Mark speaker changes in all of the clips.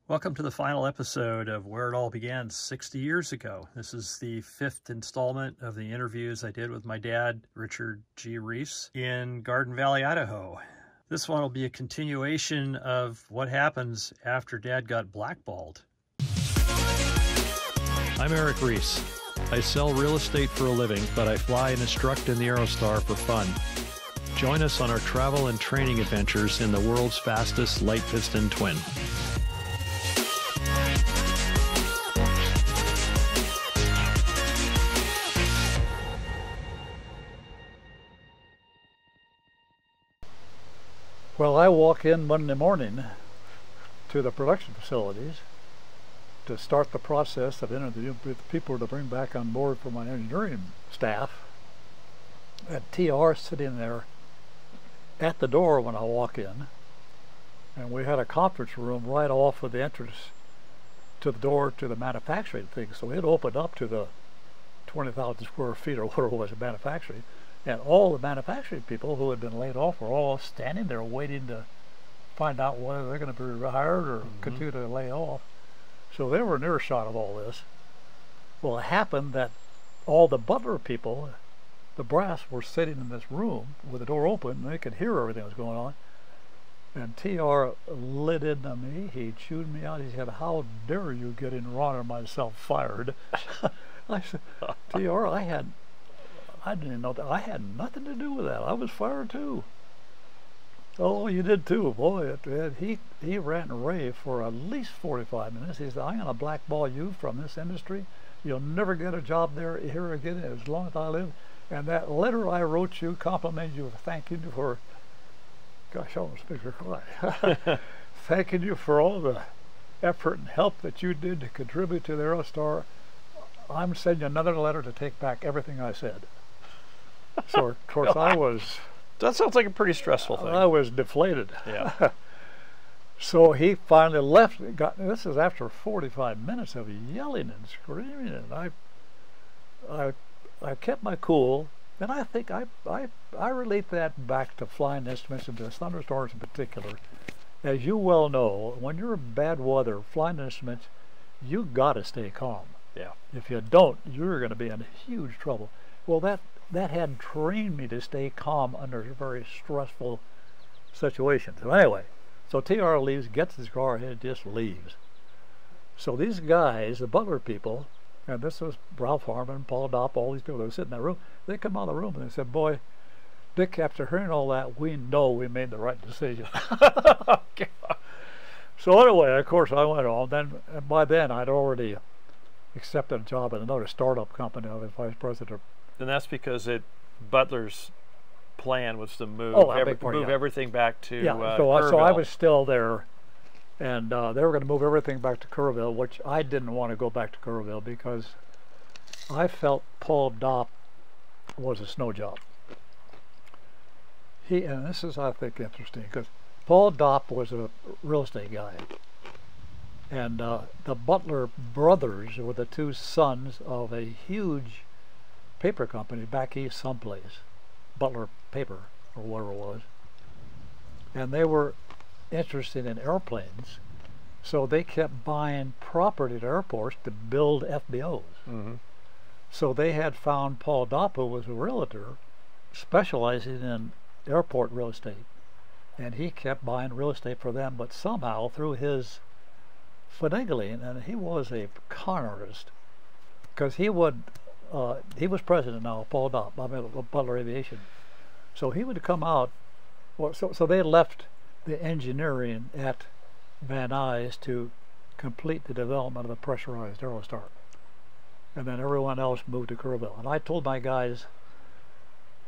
Speaker 1: Welcome to the final episode of Where It All Began 60 years ago. This is the 5th installment of the interviews I did with my dad, Richard G. Reese, in Garden Valley, Idaho. This one will be a continuation of what happens after Dad got blackballed. I'm Eric Reese. I sell real estate for a living, but I fly and instruct in the Aerostar for fun. Join us on our travel and training adventures in the world's fastest light piston twin.
Speaker 2: Well, I walk in Monday morning to the production facilities to start the process of interviewing the people to bring back on board for my engineering staff. And TR sitting there at the door when I walk in, and we had a conference room right off of the entrance to the door to the manufacturing thing. So it opened up to the 20,000 square feet or whatever it was of manufacturing. And all the manufacturing people who had been laid off were all standing there waiting to find out whether they're going to be rehired or continue to lay off. So they were in earshot of all this. Well, it happened that all the butler people, the brass, were sitting in this room with the door open, and they could hear everything that was going on. And TR lit into me. He chewed me out. He said, "How dare you getting Ron and myself fired?" I said, "TR, I didn't know that. I had nothing to do with that. I was fired too." "Oh, you did too, boy." He ran and raved for at least 45 minutes. He said, "I'm going to blackball you from this industry. You'll never get a job there here again as long as I live. And that letter I wrote you, complimenting you, thanking you for," gosh, I almost make her cry, "thanking you for all the effort and help that you did to contribute to the Aerostar. I'm sending you another letter to take back everything I said." So of course
Speaker 1: That sounds like a pretty stressful thing.
Speaker 2: I was deflated.
Speaker 1: Yeah.
Speaker 2: So he finally left. This is after 45 minutes of yelling and screaming, and I kept my cool. And I think I relate that back to flying instruments and to thunderstorms in particular. As you well know, when you're in bad weather, flying instruments, you got to stay calm.
Speaker 1: Yeah.
Speaker 2: If you don't, you're going to be in huge trouble. Well, that had trained me to stay calm under very stressful situations. So anyway, so TR leaves, gets his car, and just leaves. So these guys, the butler people, and this was Ralph Harmon, Paul Dopp, all these people that were sitting in that room, they come out of the room and they said, "Boy, Dick, after hearing all that, we know we made the right decision." So anyway, of course, I went on. And by then, I'd already accepted a job at another startup company. I was vice president.
Speaker 1: And that's because Butler's plan was to move, everything back to
Speaker 2: so I
Speaker 1: Kerrville.
Speaker 2: was still there, and they were going to move everything back to Kerrville, which I didn't want to go back to Kerrville because I felt Paul Dopp was a snow job. And this is, I think, interesting, because Paul Dopp was a real estate guy, and the Butler brothers were the two sons of a huge paper company back east someplace, Butler Paper or whatever it was, and they were interested in airplanes, so they kept buying property at airports to build FBOs. So they had found Paul Dopp, who was a realtor specializing in airport real estate, and he kept buying real estate for them, but somehow through his finagling, and he was a con artist, because he was president now, Paul Dopp, Butler Aviation. So he would come out. Well, so they left the engineering at Van Nuys to complete the development of the pressurized Aerostar, and then everyone else moved to Kerrville. And I told my guys,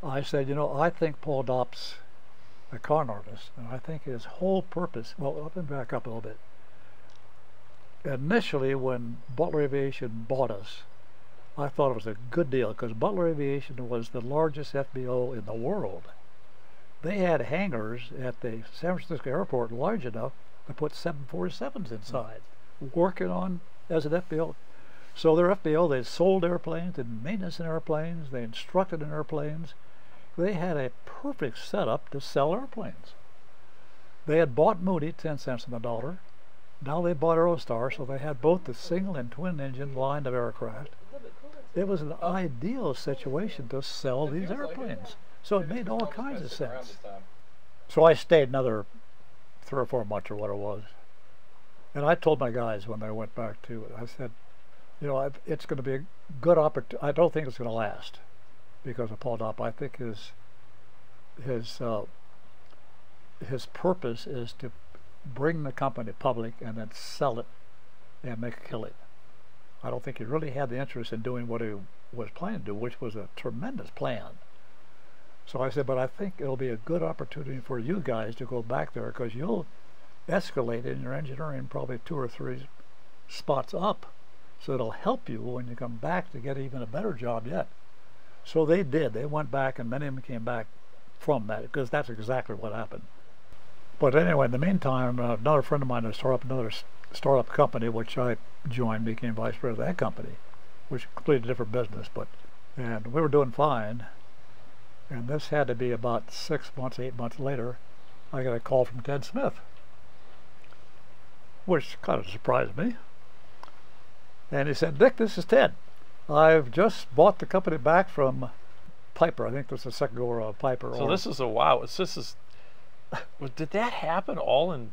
Speaker 2: I said, I think Paul Dopp's a con artist, and I think his whole purpose. Well, let me back up a little bit. Initially, when Butler Aviation bought us, I thought it was a good deal because Butler Aviation was the largest FBO in the world. They had hangars at the San Francisco airport large enough to put 747s inside, working on as an FBO. So their FBO, they sold airplanes, did maintenance in airplanes, they instructed in airplanes. They had a perfect setup to sell airplanes. They had bought Moody 10 cents on the dollar, Now they bought Aerostar, so they had both the single and twin engine line of aircraft. It was an ideal situation to sell these airplanes. So it made all kinds of sense. So I stayed another 3 or 4 months or what it was. And I told my guys when they went back to it, I said, you know, it's going to be a good opportunity. I don't think it's going to last because of Paul Dopp. I think his purpose is to bring the company public and then sell it and make a killing. I don't think he really had the interest in doing what he was planning to do, which was a tremendous plan. So I said, but I think it'll be a good opportunity for you guys to go back there because you'll escalate in your engineering probably 2 or 3 spots up. So it'll help you when you come back to get even a better job yet. So they did. They went back, and many of them came back from that because that's exactly what happened. But anyway, in the meantime, another friend of mine had started up another startup company, which I joined, became vice president of that company, which completely different business. And we were doing fine. And this had to be about 6 months, 8 months later, I got a call from Ted Smith, which kind of surprised me. And he said, Dick, this is Ted. I've just bought the company back from Piper. I think this is the second go around Piper.
Speaker 1: So this is a wow. Did that happen all in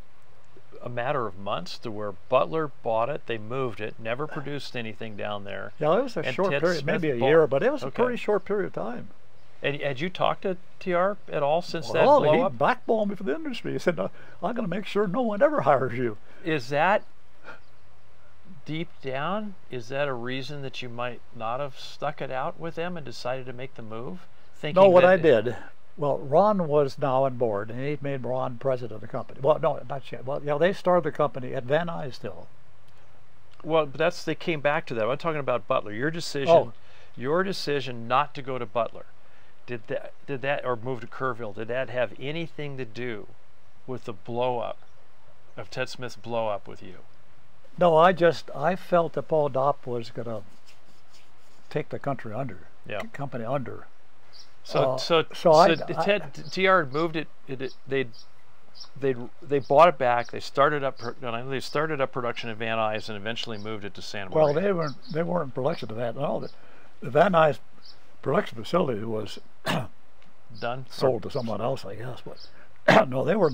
Speaker 1: a matter of months to where Butler bought it, they moved it, never produced anything down there?
Speaker 2: Yeah, it was a short period, maybe a year, but it was a pretty short period of time.
Speaker 1: And had you talked to TR at all since that blow up?
Speaker 2: He blackballed me for the industry. He said, no, I'm going to make sure no one ever hires you.
Speaker 1: Is that, deep down, is that a reason that you might not have stuck it out with them and decided to make the move?
Speaker 2: No, what I did, well, Ron was now on board, and he made Ron president of the company. Well, no, not yet. Well, yeah, they started the company at Van Nuys still.
Speaker 1: Well, but they came back to that. I'm talking about Butler. Your decision not to go to Butler. Did that, or move to Kerrville, did that have anything to do with the blow up of Ted Smith's blow up with you?
Speaker 2: No, I felt that Paul Dopp was going to take the country under, company under.
Speaker 1: So TR had moved it. They bought it back. They started up production at Van Nuys and eventually moved it to Santa Maria.
Speaker 2: Well, they weren't in production of that. No, the Van Nuys production facility was
Speaker 1: done,
Speaker 2: sold to someone else, I guess. But no, they were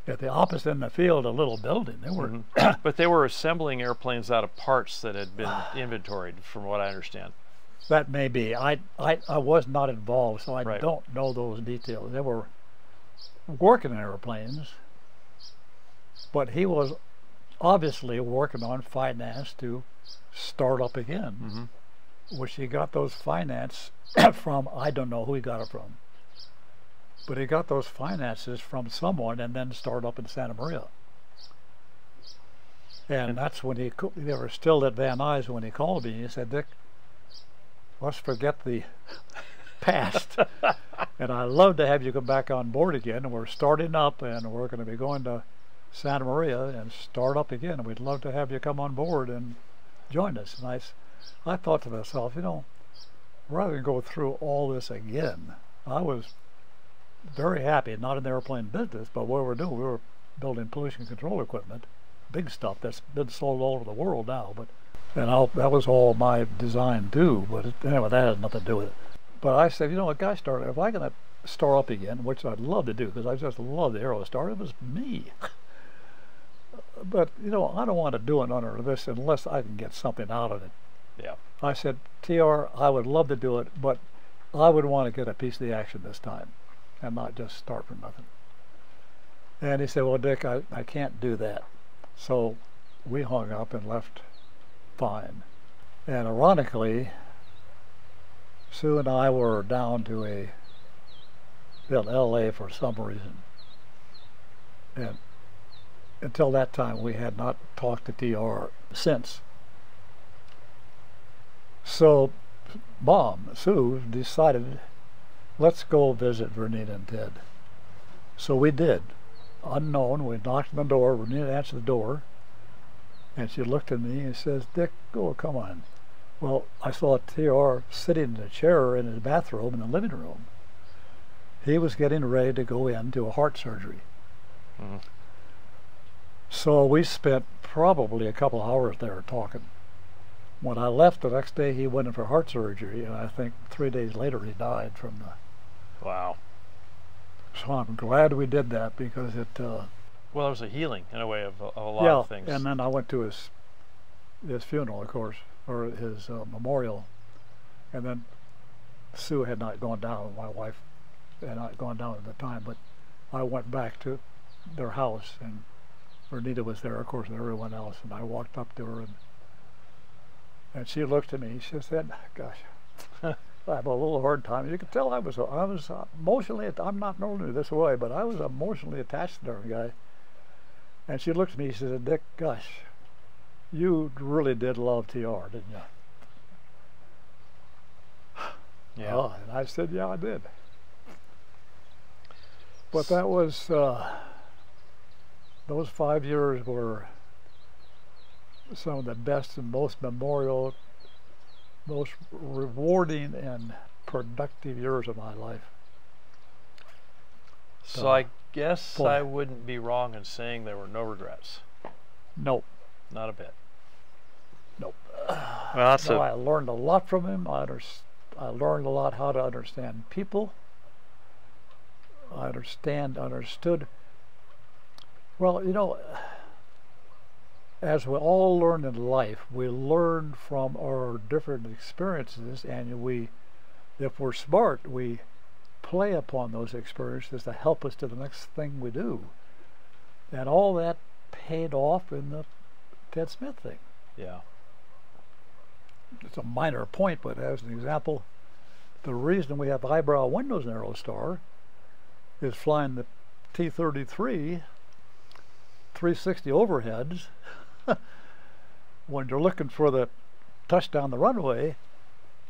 Speaker 2: at the opposite end of the field, a little building. They were,
Speaker 1: but they were assembling airplanes out of parts that had been inventoried, from what I understand.
Speaker 2: That may be. I was not involved, so I don't know those details. They were working on airplanes, but he was obviously working on finance to start up again, which he got those finance from, I don't know who he got it from, but he got those finances from someone and then started up in Santa Maria. And that's when they were still at Van Nuys when he called me. He said, Dick, let's forget the past. And I'd love to have you come back on board again. And we're starting up, and we're going to be going to Santa Maria and start up again. And we'd love to have you come on board and join us. And I thought to myself, you know, rather than go through all this again, I was very happy, not in the airplane business, but what we were building pollution control equipment, big stuff that's been sold all over the world now. And that was all my design too. But anyway, that has nothing to do with it. But I said, you know, if I'm going to start up again, which I'd love to do because I just love the Aerostar, it was me. But, you know, I don't want to do it under this unless I can get something out of it.
Speaker 1: Yeah. I
Speaker 2: said, TR, I would love to do it, but I would want to get a piece of the action this time and not just start from nothing. And he said, well, Dick, I can't do that. So we hung up and left fine. And ironically, Sue and I were down to LA for some reason. And until that time, we had not talked to TR since. So Mom, Sue, decided, let's go visit Vernita and Ted. So we did. Unknown, we knocked on the door. Vernita answered the door. And she looked at me and says, Dick, come on. Well, I saw TR sitting in a chair in his bathroom in the living room. He was getting ready to go into a heart surgery. So we spent probably a couple hours there talking. When I left the next day, he went in for heart surgery, and I think 3 days later he died from the...
Speaker 1: Wow.
Speaker 2: So I'm glad we did that, because it...
Speaker 1: well, it was a healing, in a way, of a lot
Speaker 2: yeah,
Speaker 1: of things.
Speaker 2: And then I went to his funeral, of course, or his memorial, and then Sue had not gone down, my wife had not gone down at the time, but I went back to their house, and Renita was there, of course, and everyone else, and I walked up to her, and she looked at me. She said, "Gosh, I have a little hard time." You could tell I was emotionally. I'm not normally this way, but I was emotionally attached to her guy. And she looked at me. She said, "Dick, gosh, you really did love TR, didn't you?"
Speaker 1: Yeah.
Speaker 2: Oh, and I said, "Yeah, I did." But that was those 5 years were some of the best and most memorial, most rewarding and productive years of my life.
Speaker 1: So I guess
Speaker 2: boy.
Speaker 1: I wouldn't be wrong in saying there were no regrets.
Speaker 2: Nope.
Speaker 1: Not a bit.
Speaker 2: Nope.
Speaker 1: Well, that's
Speaker 2: I learned a lot from him. I learned a lot how to understand people. I understood. Well, you know, as we all learn in life, we learn from our different experiences, and if we're smart, we play upon those experiences to help us to the next thing we do. And all that paid off in the Ted Smith thing.
Speaker 1: Yeah.
Speaker 2: It's a minor point, but as an example, the reason we have eyebrow windows in Aerostar is flying the T-33 360 overheads. When you're looking for the touchdown the runway,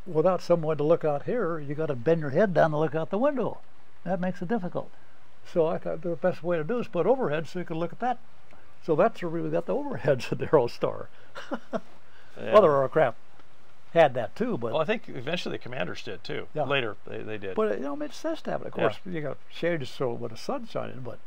Speaker 2: without someone to look out here, you got to bend your head down to look out the window. That makes it difficult. So I thought the best way to do is put overhead so you can look at that. So that's where we got the overheads at the Aerostar.
Speaker 1: Yeah.
Speaker 2: Other aircraft had that too, but
Speaker 1: well, I think eventually the commanders did too.
Speaker 2: Yeah.
Speaker 1: Later they did.
Speaker 2: But you know, it makes sense to have it. Of course, you got shades so with the sun shining, but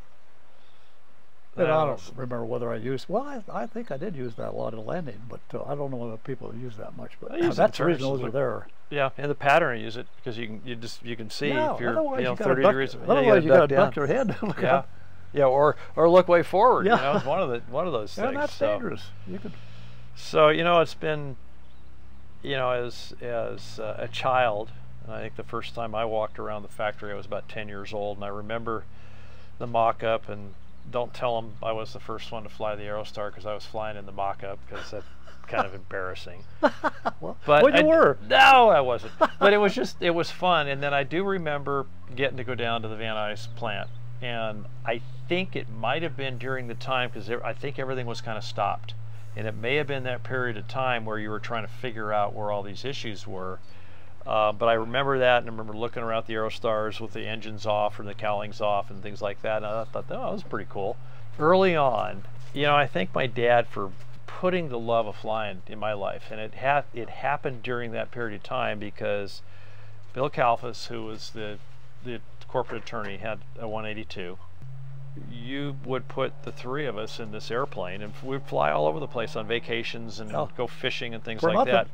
Speaker 2: and I don't remember whether I used. Well, I think I did use that a lot in landing, but I don't know whether people use that much. But that's the reason those are there.
Speaker 1: Yeah, and the pattern you use it because you can see if you're 30 degrees.
Speaker 2: Otherwise, you got to duck your head.
Speaker 1: Yeah, yeah, or look way forward. Yeah. You know, it's one of those things.
Speaker 2: And that's dangerous. You could.
Speaker 1: So you know, it's been, you know, as a child, and I think the first time I walked around the factory, I was about 10 years old, and I remember the mock-up. And don't tell them I was the first one to fly the Aerostar, because I was flying in the mock-up, because that's kind of embarrassing.
Speaker 2: Well,
Speaker 1: but
Speaker 2: you were.
Speaker 1: No, I wasn't. But it was fun. And then I do remember getting to go down to the Van Nuys plant, and I think it might have been during the time, because I think everything was kind of stopped. And it may have been that period of time where you were trying to figure out where all these issues were. But I remember that, and I remember looking around the Aerostars with the engines off and the cowlings off and things like that. And I thought, oh, that was pretty cool. Early on, you know, I thank my dad for putting the love of flying in my life. And it happened during that period of time, because Bill Kalfas, who was the corporate attorney, had a 182. You would put the three of us in this airplane, and we'd fly all over the place on vacations and go fishing and things like that.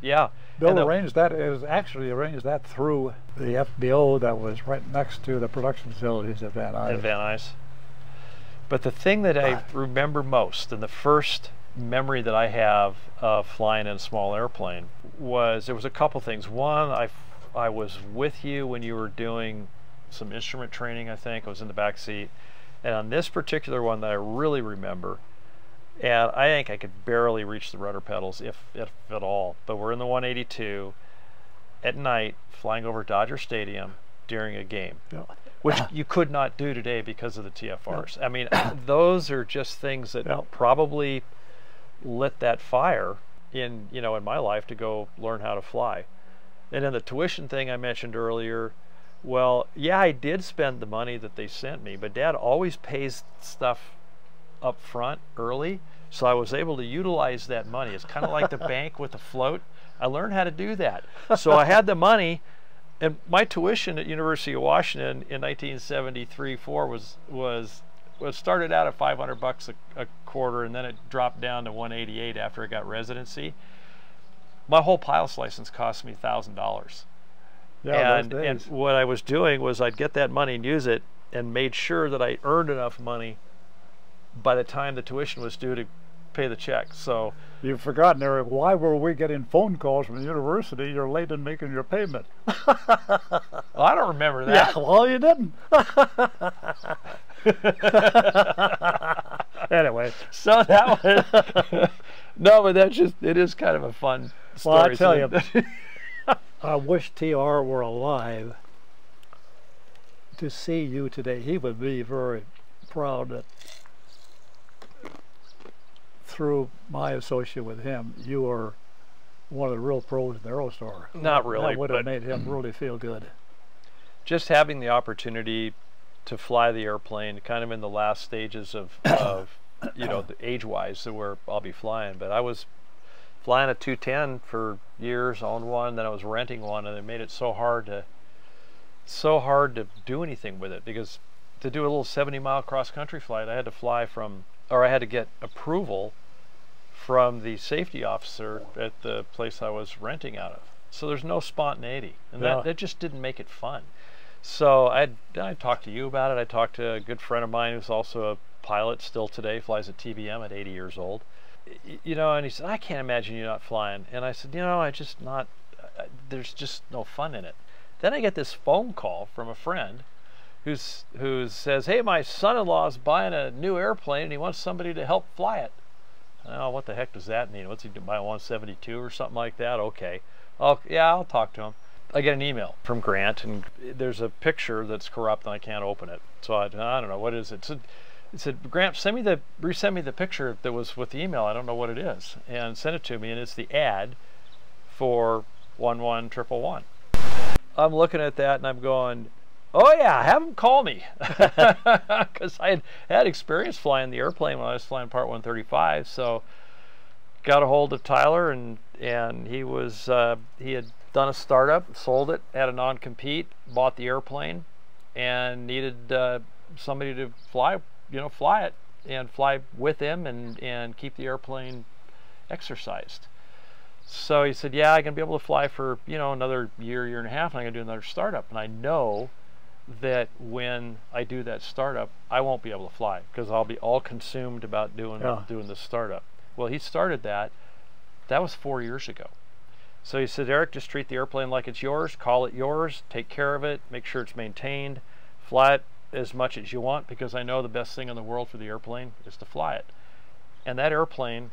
Speaker 1: Yeah.
Speaker 2: Bill arranged that. It was actually arranged that through the FBO that was right next to the production facilities at Van Nuys.
Speaker 1: At Van Nuys. But the thing that I remember most, and the first memory that I have of flying in a small airplane, was there was a couple things. One, I was with you when you were doing some instrument training. I think I was in the back seat, and on this particular one that I really remember, and I think I could barely reach the rudder pedals, if at all, but we're in the 182 at night flying over Dodger Stadium during a game, which you could not do today because of the TFRs. I mean, those are just things that probably lit that fire in my life to go learn how to fly. And then the tuition thing I mentioned earlier, well, yeah, I did spend the money that they sent me, but Dad always pays stuff up front early, so I was able to utilize that money. It's kind of like the bank with the float. I learned how to do that. So I had the money, and my tuition at University of Washington in 1973-4 was it started out at $500 a quarter, and then it dropped down to $188 after I got residency. My whole pilot's license cost me $1,000.
Speaker 2: Yeah,
Speaker 1: and what I was doing was I'd get that money and use it, and made sure that I earned enough money by the time the tuition was due to pay the check. So
Speaker 2: you've forgotten, Eric, why were we getting phone calls from the university? You're late in making your payment.
Speaker 1: Well, I don't remember that.
Speaker 2: Yeah, well, you didn't. Anyway,
Speaker 1: so that was no, but that's just, it is kind of a fun story.
Speaker 2: Well, I tell you, I wish TR were alive to see you today. He would be very proud that through my association with him, you are one of the real pros in Aerostar.
Speaker 1: Not really.
Speaker 2: That would have made him really feel good.
Speaker 1: Just having the opportunity to fly the airplane, kind of in the last stages of you know, the age-wise, where I'll be flying. But I was flying a 210 for years, owned one, then I was renting one, and it made it so hard to do anything with it, because to do a little 70-mile cross-country flight, I had to fly from, or I had to get approval from the safety officer at the place I was renting out of. So there's no spontaneity, and that just didn't make it fun. So I talked to you about it. I talked to a good friend of mine who's also a pilot still today, flies at TBM at 80 years old. You know, and he said, I can't imagine you not flying. And I said, you know, there's just no fun in it. Then I get this phone call from a friend who says, hey, my son-in-law's buying a new airplane and he wants somebody to help fly it. Oh, what the heck does that mean? What's he doing, buy a 172 or something like that? Okay. Yeah, I'll talk to him. I get an email from Grant, and there's a picture that's corrupt and I can't open it. So I don't know, what is it? It said, Grant, resend me the picture that was with the email. I don't know what it is. And send it to me, and it's the ad for 11111. I'm looking at that and I'm going, oh yeah, have him call me. Because I had experience flying the airplane when I was flying Part 135. So got a hold of Tyler, and he had done a startup, sold it, had a non-compete, bought the airplane, and needed somebody to fly it and fly with him and keep the airplane exercised. So he said, yeah, I'm going to be able to fly for, you know, another year and a half, and I'm going to do another startup. And I know that when I do that startup, I won't be able to fly, because I'll be all consumed about doing the startup. Well, he started that. That was 4 years ago. So he said, Eric, just treat the airplane like it's yours, call it yours, take care of it, make sure it's maintained, fly it as much as you want, because I know the best thing in the world for the airplane is to fly it. And that airplane,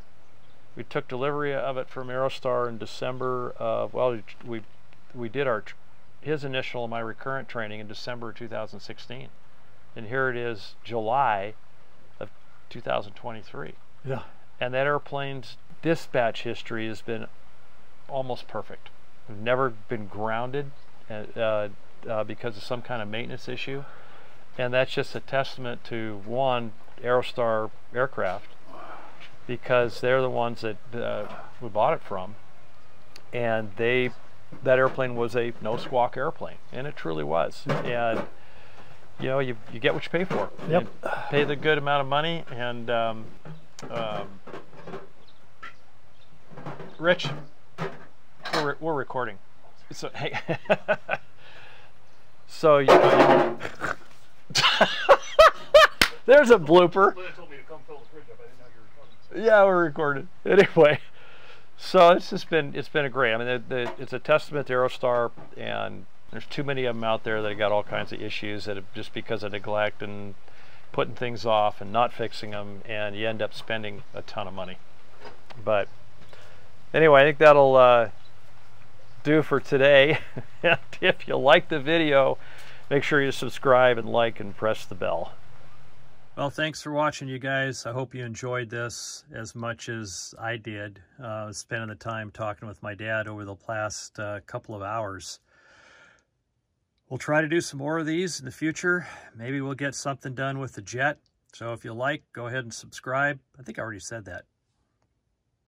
Speaker 1: we took delivery of it from Aerostar in December of, well, we did his initial and my recurrent training in December of 2016. And here it is, July of 2023.
Speaker 2: Yeah.
Speaker 1: And that airplane's dispatch history has been almost perfect. We've never been grounded because of some kind of maintenance issue. And that's just a testament to, one, Aerostar Aircraft, because they're the ones that we bought it from, and that airplane was a no squawk airplane, and it truly was. And you know, you get what you pay for.
Speaker 2: Yep.
Speaker 1: You pay the good amount of money. And Rich, we're recording, so hey. So you know, there's a blooper. Yeah, we're recording. Anyway, so it's been a great. I mean, it's a testament to Aerostar, and there's too many of them out there that have got all kinds of issues that have, just because of neglect and putting things off and not fixing them, and you end up spending a ton of money. But anyway, I think that'll do for today. If you like the video, make sure you subscribe and like and press the bell. Well, thanks for watching, you guys. I hope you enjoyed this as much as I did, spending the time talking with my dad over the past couple of hours. We'll try to do some more of these in the future. Maybe we'll get something done with the jet. So if you like, go ahead and subscribe. I think I already said that.